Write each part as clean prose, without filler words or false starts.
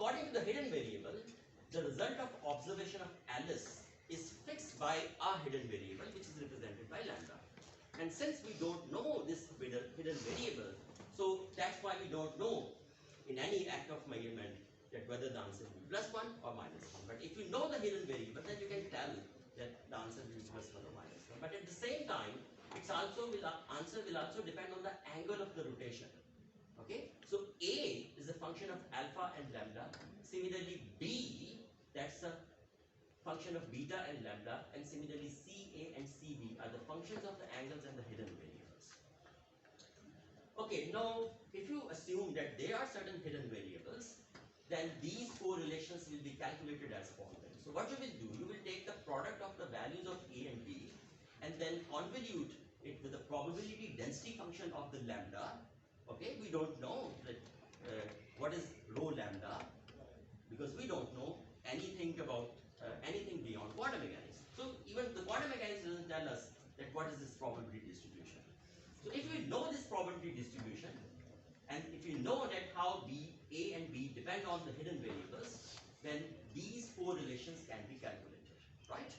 according to the hidden variable, the result of observation of Alice is fixed by a hidden variable, which is represented by lambda. And since we don't know this hidden variable, so that's why we don't know in any act of measurement that whether the answer will be +1 or -1. But if you know the hidden variable, then you can tell that the answer will be +1 or -1. But at the same time, answer will also depend on the angle of the rotation. Okay, so A is a function of alpha and lambda. Similarly, B, that's a function of beta and lambda, and similarly CA and CB are the functions of the angles and the hidden variables. Okay, now if you assume that there are certain hidden variables, then these correlations will be calculated as follows. So what you will do, you will take the product of the values of A and B and then convolute it with the probability density function of the lambda. Okay, we don't know that what is rho lambda, because we don't know anything about anything beyond quantum mechanics. So even the quantum mechanics doesn't tell us that what is this probability distribution. So if we know this probability distribution, and if you know that how A and B depend on the hidden variables, then these four relations can be calculated, right?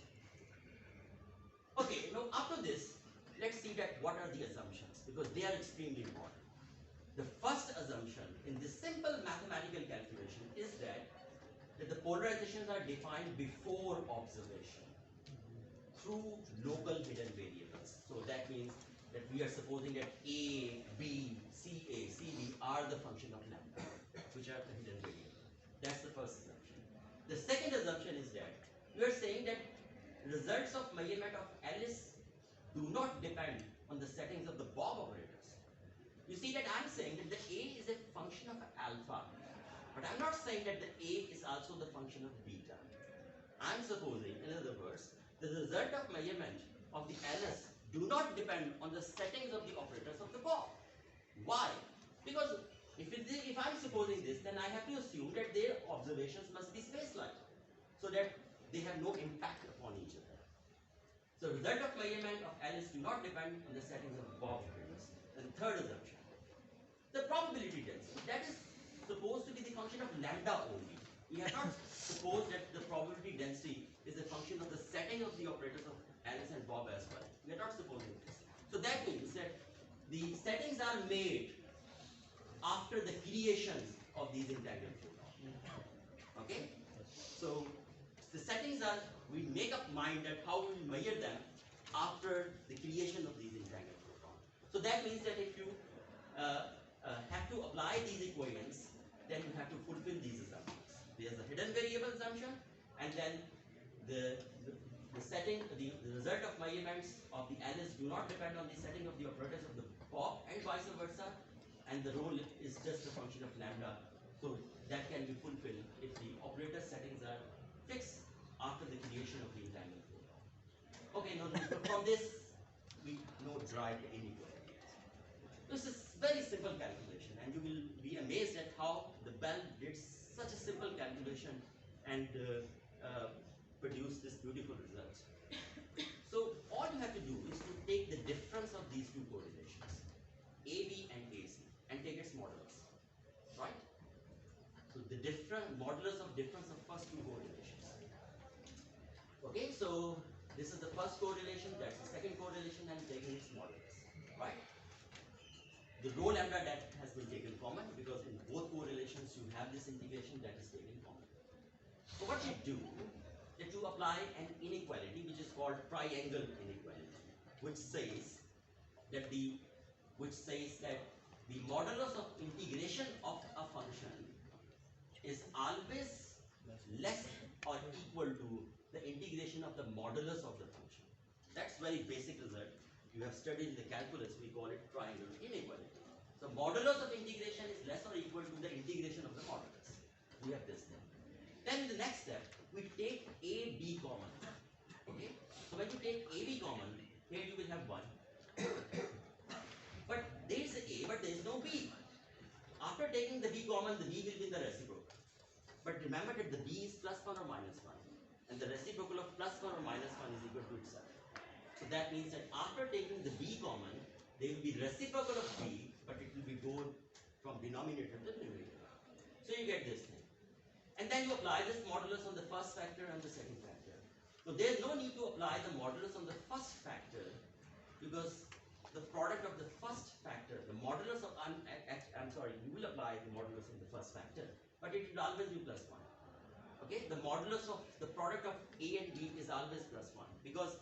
Okay, now after this, let's see that what are the assumptions, because they are extremely important. The first assumption in this simple mathematical calculation is that the polarizations are defined before observation through local hidden variables. So that means that we are supposing that A, B, CA, CB are the function of lambda, which are the hidden variables. That's the first assumption. The second assumption is that we are saying that results of measurement of Alice do not depend on the settings of the Bob operators. You see that I'm saying that the A is a function of alpha, but I'm not saying that the A is also the function of beta. I'm supposing, in other words, the result of measurement of the Alice do not depend on the settings of the operators of the Bob. Why? Because if I'm supposing this, then I have to assume that their observations must be space-like, so that they have no impact upon each other. So result of measurement of Alice do not depend on the settings of Bob operators. And third assumption, the probability density, that is supposed to be the function of lambda only. We have not supposed that the probability density is a function of the setting of the operators of Alice and Bob as well. We are not supposing this. So that means that the settings are made after the creation of these entangled photons. Okay? So the settings are, we make up mind that how we measure them after the creation of these entangled photons. So that means that if you have to apply these equations, then you have to fulfill these assumptions. There's a hidden variable assumption, and then the result of measurements of the Alice do not depend on the setting of the operators of the Bob and vice versa, and the rho is just a function of lambda. So that can be fulfilled if the operator settings are fixed after the creation of the entangled photon. Okay, now from this we know derive the inequality. This is very simple calculation, and you will be amazed at how the Bell did such a simple calculation and produce this beautiful result. So all you have to do is to take the difference of these two correlations, AB and AC, and take its modulus, right? So the modulus of difference of first two correlations. Okay, so this is the first correlation, that's the second correlation, and taking its modulus, right? The rho lambda that has been taken common, because in both correlations you have this integration that is taken common. So what you do is you apply an inequality which is called triangle inequality, which says that the modulus of integration of a function is always less or equal to the integration of the modulus of the function. That's very basic result. You have studied in the calculus, we call it triangle inequality. So modulus of integration is less or equal to the integration of the modulus. We have this thing. Then in the next step, we take AB common. Okay? So when you take AB common, here you will have 1. But there is A, but there is no B. After taking the B common, the B will be in the reciprocal. But remember that the B is +1 or -1. And the reciprocal of +1 or -1 is equal to itself. So that means that after taking the B common, they will be reciprocal of B, but it will be going from denominator to numerator. So you get this thing. apply this modulus on the first factor and the second factor. So there's no need to apply the modulus on the first factor because the product of the first factor, the modulus of, I'm sorry, you will apply the modulus on the first factor, but it will always be plus 1. Okay, the modulus of the product of A and B is always plus 1 because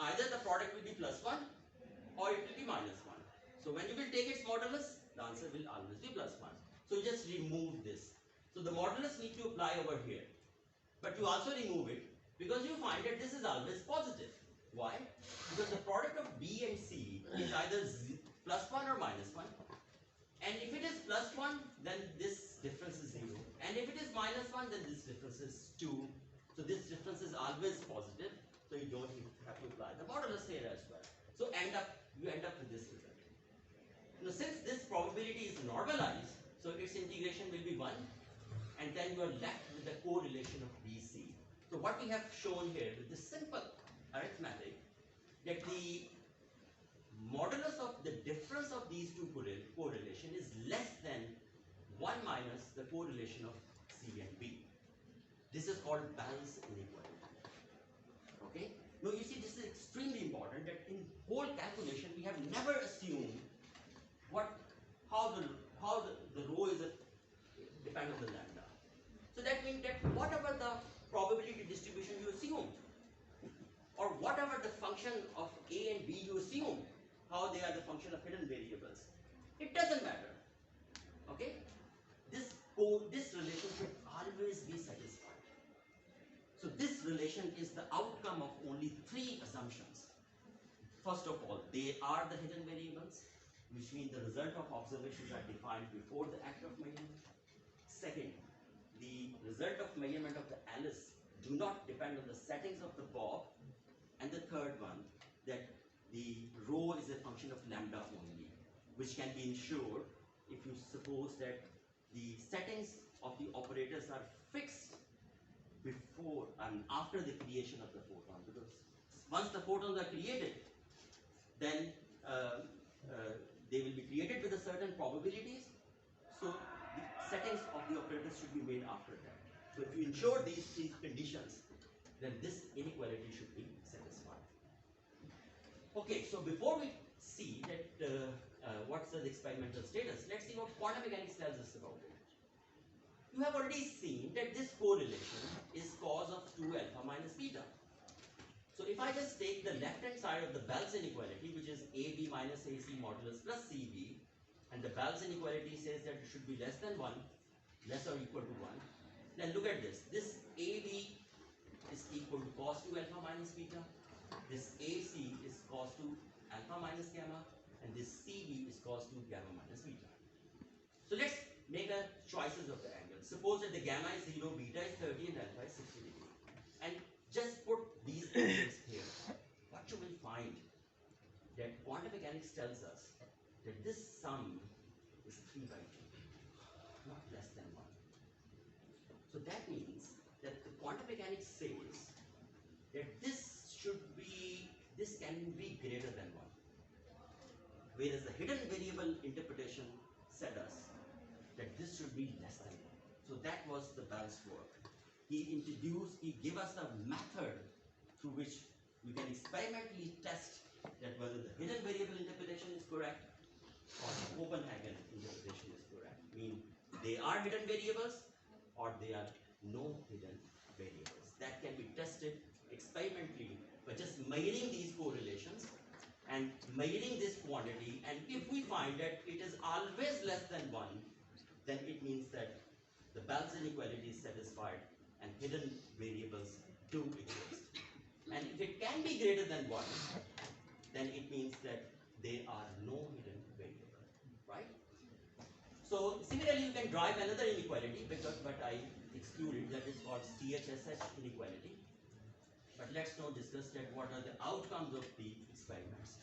either the product will be plus 1 or it will be minus 1. So when you will take its modulus, the answer will always be plus 1. So just remove this. So the modulus need to apply over here. But you also remove it because you find that this is always positive. Why? Because the product of B and C is either plus 1 or minus 1. And if it is plus 1, then this difference is 0. And if it is minus 1, then this difference is 2. So this difference is always positive. So you don't have to apply the modulus here as well. So you end up with this result. Now since this probability is normalized, so its integration will be 1. And then you are left with the correlation of BC. So what we have shown here with this simple arithmetic, that the modulus of the difference of these two correlation is less than 1 minus the correlation of C and B. This is called Bell's inequality. Okay? Now you see, this is extremely important that in whole calculation we have never assumed how the rho is depend on the lambda. So that means that whatever the probability distribution you assume, or whatever the function of A and B you assume, how they are the function of hidden variables, it doesn't matter. Okay? This relation should always be satisfied. So this relation is the outcome of only 3 assumptions. First of all, they are the hidden variables, which means the result of observations are defined before the act of measurement. Second, the result of measurement of the Alice do not depend on the settings of the Bob. And the third one, that the rho is a function of lambda only, which can be ensured if you suppose that the settings of the operators are fixed before and after the creation of the photon. Because once the photons are created, then they will be created with a certain probabilities. So the settings of the operators should be made after that. So if you ensure these 3 conditions, then this inequality should be satisfied. Okay, so before we see that what's the experimental status, let's see what quantum mechanics tells us about it. You have already seen that this correlation is cos of 2 alpha minus beta. So if I just take the left hand side of the Bell's inequality, which is AB minus AC modulus plus CB, and the Bell's inequality says that it should be less than 1, less or equal to 1, then look at this. This AB is equal to cos 2 alpha minus beta. This AC is cos 2 alpha minus gamma, and this CB is cos 2 gamma minus beta. So let's make a choices of the angles. Suppose that the gamma is 0, beta is 30, and alpha is 60 degrees. And just put these angles here. What you will find that quantum mechanics tells us that this sum is 3 by 2, not less than 1. So that means that the quantum mechanics says that this can be greater than 1. Whereas the hidden variable interpretation said us that this should be less than 1. So that was the Bell's work. He gave us a method through which we can experimentally test that whether the hidden variable interpretation is correct or the Copenhagen interpretation is correct. Meaning they are hidden variables or they are no hidden variables. That can be tested experimentally by just measuring these correlations and measuring this quantity, and if we find that it is always less than 1, then it means that the Bell's inequality is satisfied and hidden variables do exist. And if it can be greater than 1, then it means that there are no hidden variables, right? So similarly, you can drive another inequality, but I excluded, that is called CHSH inequality. But let's now discuss that what are the outcomes of the experiments.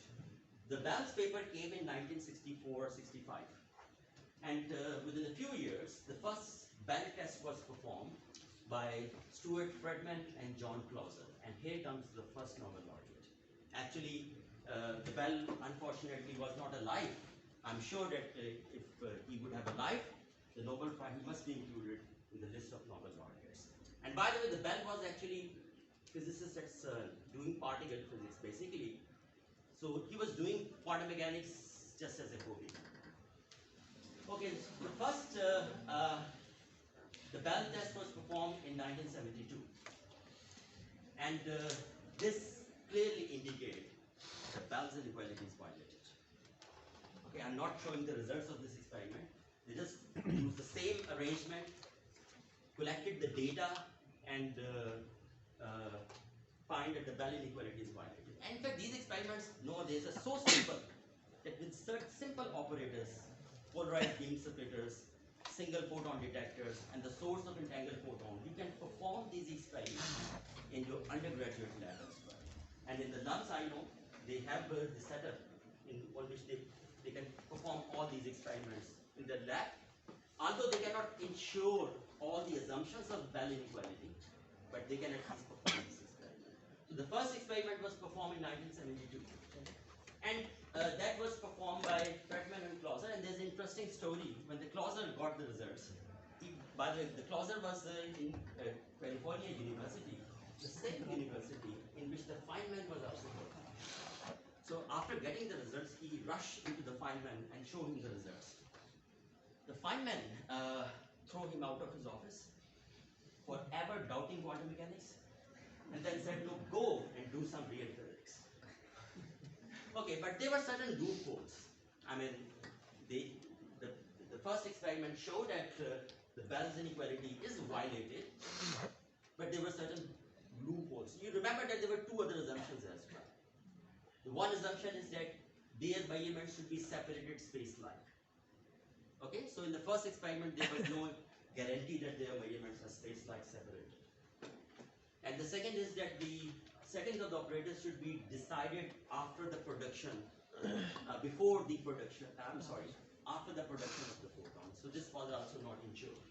The Bell's paper came in 1964-65, and within a few years, the first Bell test was performed by Stuart Friedman and John Clauser, and here comes the first Nobel laureate. Actually, the Bell unfortunately was not alive. I'm sure that if he would have alive, the Nobel Prize, he must be included in the list of Nobel laureates. And by the way, the Bell was actually physicist at CERN, doing particle physics basically. So he was doing quantum mechanics just as a hobby. Okay, the first, the Bell test was performed in 1972. And this clearly indicated that Bell's inequality is violated. Okay, I'm not showing the results of this experiment. They just used the same arrangement, collected the data, and find that the Bell inequality is violated. And in fact, these experiments nowadays are so simple that with certain simple operators, polarized beam splitters, single photon detectors, and the source of entangled photon, you can perform these experiments in your undergraduate lab as well. And in the labs, I know they have the setup on which they can perform all these experiments in the lab, although they cannot ensure all the assumptions of Bell inequality, but they can at least perform this experiment. So the first experiment was performed in 1972, and that was performed by Fredman and Clauser. And there's an interesting story. When the Clauser got the results, by the way, the Clauser was in California University, the same university in which the Feynman was also working. So after getting the results, he rushed into the Feynman and showed him the results. The Feynman threw him out of his office, forever doubting quantum mechanics, and then said, "No, go and do some real physics." Okay, but there were certain loopholes. I mean, the first experiment showed that the Bell's inequality is violated, but there were certain loopholes. You remember that there were two other assumptions as well. The one assumption is that their measurements should be separated space-like. Okay, so in the first experiment, there was no guarantee that their measurements are space-like separated. And the second is that the settings of the operators should be decided after the production, before the production, after the production of the photon. So this was also not ensured.